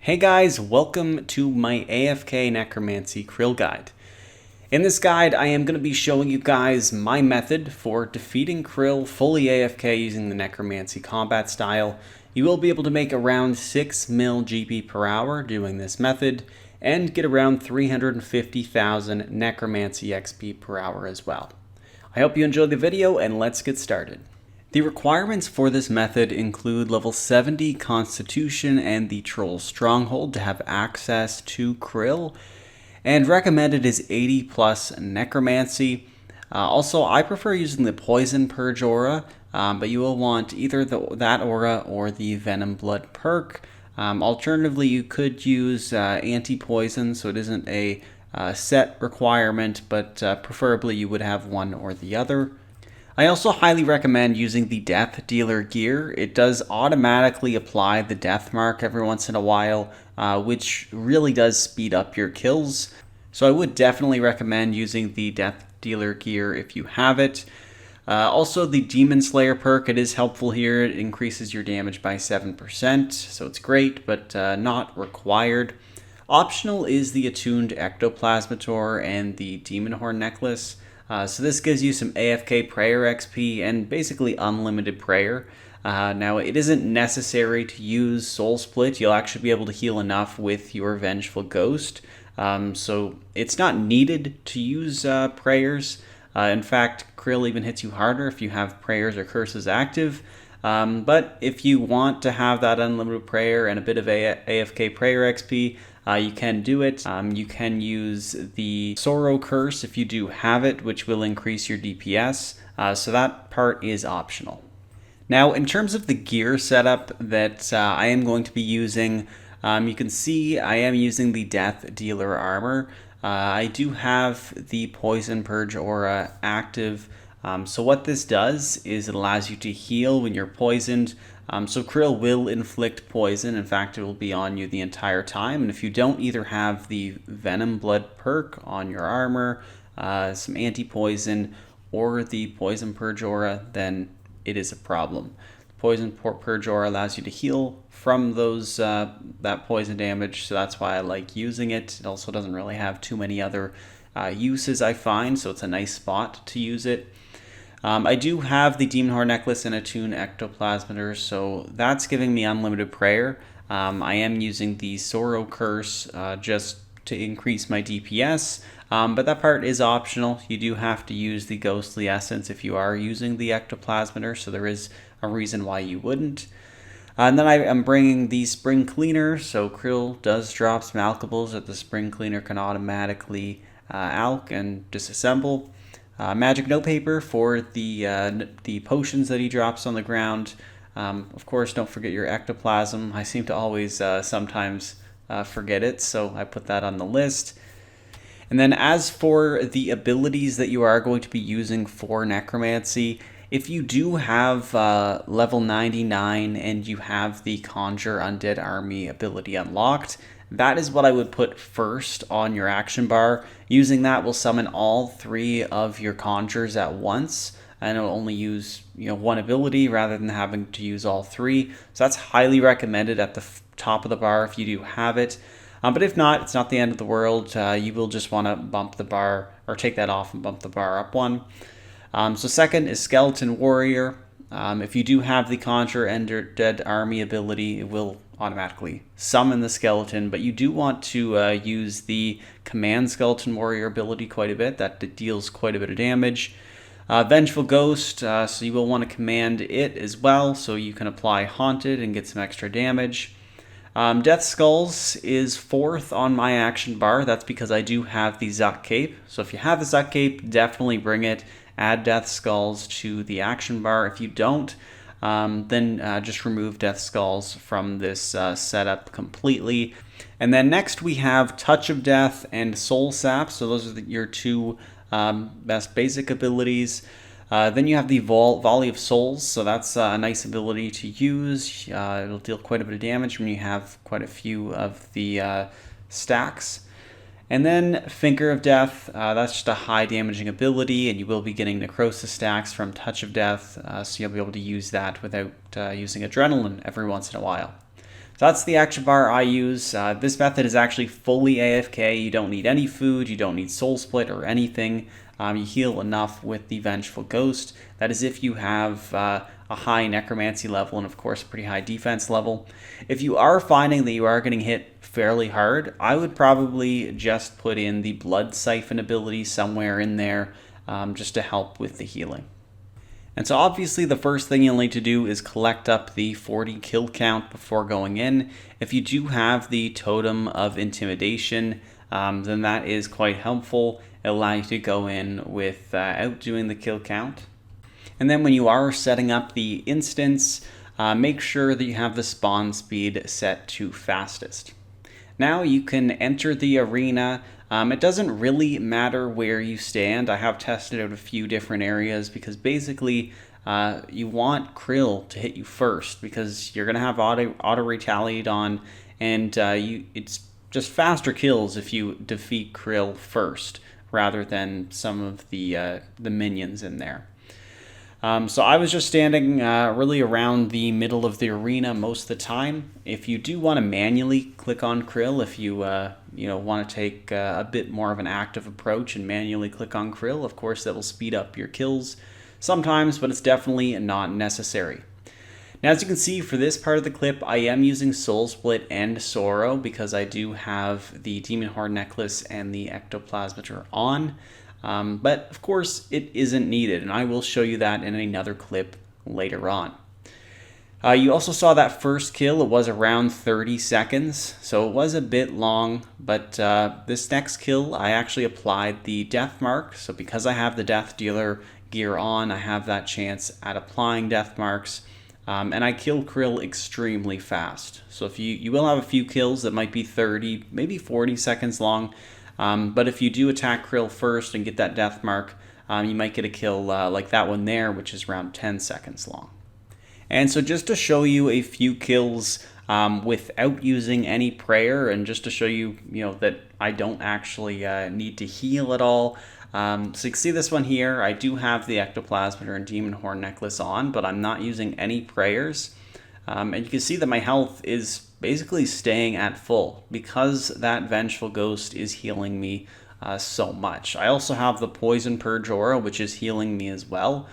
Hey guys, welcome to my AFK Necromancy Kril guide. In this guide, I am going to be showing you guys my method for defeating Kril fully AFK using the Necromancy combat style. You will be able to make around 6 mil GP per hour doing this method, and get around 350,000 Necromancy XP per hour as well. I hope you enjoyed the video, and let's get started. The requirements for this method include level 70 Constitution and the Troll Stronghold to have access to Kril, and recommended is 80 plus Necromancy. Also, I prefer using the Poison Purge aura, but you will want either that aura or the Venom Blood perk. Alternatively, you could use anti-poison, so it isn't a set requirement, but preferably you would have one or the other. I also highly recommend using the Death Dealer gear. It does automatically apply the death mark every once in a while, which really does speed up your kills. So I would definitely recommend using the Death Dealer gear if you have it. Also, the Demon Slayer perk, it is helpful here. It increases your damage by 7%, so it's great, but not required. Optional is the Attuned Ectoplasmator and the Demon Horn Necklace. So this gives you some AFK prayer XP and basically unlimited prayer. Now, it isn't necessary to use Soul Split. You'll actually be able to heal enough with your Vengeful Ghost. So it's not needed to use prayers. In fact, Kril even hits you harder if you have prayers or curses active. But if you want to have that unlimited prayer and a bit of AFK prayer XP, you can do it. You can use the Sorrow Curse if you do have it, which will increase your DPS. So that part is optional. Now, in terms of the gear setup that I am going to be using, you can see I am using the Death Dealer armor. I do have the Poison Purge aura active. So what this does is it allows you to heal when you're poisoned. So Kril will inflict poison. In fact, it will be on you the entire time. And if you don't either have the Venom Blood perk on your armor, some anti-poison, or the Poison Purge aura, then it is a problem. The Poison Purge aura allows you to heal from those that poison damage, so that's why I like using it. It also doesn't really have too many other uses, I find, so it's a nice spot to use it. I do have the Demon Horn Necklace and Attune Ectoplasmator, so that's giving me unlimited prayer. I am using the Sorrow Curse just to increase my DPS, but that part is optional. You do have to use the Ghostly Essence if you are using the Ectoplasmator, so there is a reason why you wouldn't. And then I am bringing the Spring Cleaner, so Kril does drop some alchables that the Spring Cleaner can automatically alch and disassemble. Magic Notepaper for the potions that he drops on the ground. Of course, don't forget your Ectoplasm. I seem to always sometimes forget it, so I put that on the list. And then as for the abilities that you are going to be using for Necromancy, if you do have level 99 and you have the Conjure Undead Army ability unlocked, that is what I would put first on your action bar. Using that will summon all 3 of your conjures at once, and it will only use one ability rather than having to use all 3. So that's highly recommended at the top of the bar if you do have it. But if not, it's not the end of the world. You will just want to bump the bar, or take that off and bump the bar up one. So second is Skeleton Warrior. If you do have the Conjure Undead Army ability, it will automatically summon the skeleton, but you do want to use the Command Skeleton Warrior ability quite a bit. That deals quite a bit of damage. Vengeful Ghost, so you will want to command it as well, so you can apply Haunted and get some extra damage. Death Skulls is 4th on my action bar. That's because I do have the Zuck Cape. So if you have the Zuck Cape, definitely bring it. Add Death Skulls to the action bar. If you don't, then just remove Death Skulls from this setup completely. And then next we have Touch of Death and Soul Sap. So those are your 2 best basic abilities. Then you have the Volley of Souls. So that's a nice ability to use. It'll deal quite a bit of damage when you have quite a few of the stacks. And then Finger of Death, that's just a high damaging ability, and you will be getting Necrosis stacks from Touch of Death, so you'll be able to use that without using Adrenaline every once in a while. So that's the action bar I use. This method is actually fully AFK. You don't need any food, you don't need soul split or anything. You heal enough with the Vengeful Ghost. That is if you have a high necromancy level and of course a pretty high defense level. If you are finding that you are getting hit fairly hard, I would probably just put in the Blood Siphon ability somewhere in there just to help with the healing. And so obviously the first thing you'll need to do is collect up the 40 kill count before going in. If you do have the Totem of Intimidation, then that is quite helpful. It allows you to go in without doing the kill count. And then when you are setting up the instance, make sure that you have the spawn speed set to fastest. Now you can enter the arena. It doesn't really matter where you stand. I have tested out a few different areas because basically you want Kril to hit you first because you're going to have auto retaliate on, and it's just faster kills if you defeat Kril first rather than some of the minions in there. So I was just standing really around the middle of the arena most of the time. If you do want to manually click on Kril, if you want to take a bit more of an active approach and manually click on Kril, of course that will speed up your kills sometimes, but it's definitely not necessary. Now, as you can see for this part of the clip, I am using Soul Split and Sorrow because I do have the Demon Horn Necklace and the Ectoplasmator on. But of course it isn't needed, and I will show you that in another clip later on. You also saw that first kill. It was around 30 seconds, so it was a bit long, but this next kill I actually applied the death mark. So because I have the death dealer gear on, I have that chance at applying death marks, and I killed Kril extremely fast. So if you will have a few kills that might be 30, maybe 40 seconds long. But if you do attack Kril first and get that death mark, you might get a kill like that one there, which is around 10 seconds long. And so just to show you a few kills without using any prayer, and just to show you, that I don't actually need to heal at all. So you can see this one here. I do have the Ectoplasmator and Demon Horn Necklace on, but I'm not using any prayers. And you can see that my health is basically staying at full because that Vengeful Ghost is healing me so much. I also have the Poison Purge aura, which is healing me as well.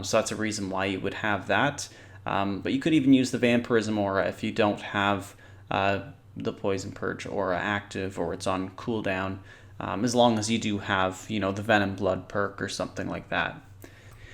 So that's a reason why you would have that. But you could even use the Vampirism aura if you don't have the Poison Purge aura active or it's on cooldown, as long as you do have, the Venom Blood perk or something like that.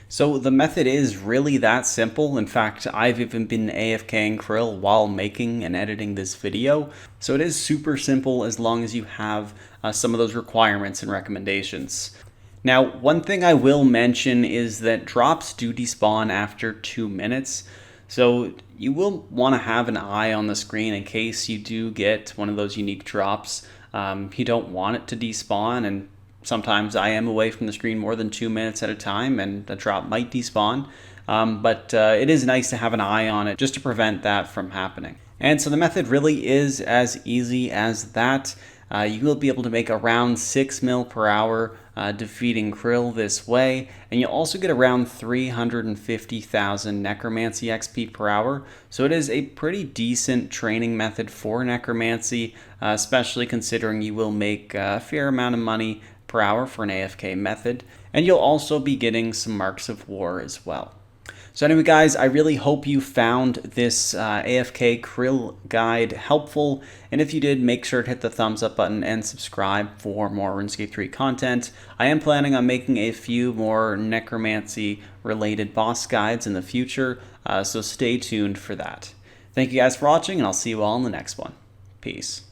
So the method is really that simple. In fact, I've even been AFKing Kril while making and editing this video. So it is super simple as long as you have some of those requirements and recommendations. Now, one thing I will mention is that drops do despawn after 2 minutes. So you will want to have an eye on the screen in case you do get one of those unique drops. You don't want it to despawn, and sometimes I am away from the screen more than 2 minutes at a time and the drop might despawn, but it is nice to have an eye on it just to prevent that from happening. And so the method really is as easy as that. You will be able to make around 6 mil per hour defeating Kril this way, and you'll also get around 350,000 Necromancy XP per hour, so it is a pretty decent training method for Necromancy, especially considering you will make a fair amount of money per hour for an AFK method, and you'll also be getting some Marks of War as well. So anyway guys, I really hope you found this AFK Kril guide helpful, and if you did, make sure to hit the thumbs up button and subscribe for more RuneScape 3 content. I am planning on making a few more Necromancy related boss guides in the future, so stay tuned for that. Thank you guys for watching, and I'll see you all in the next one. Peace.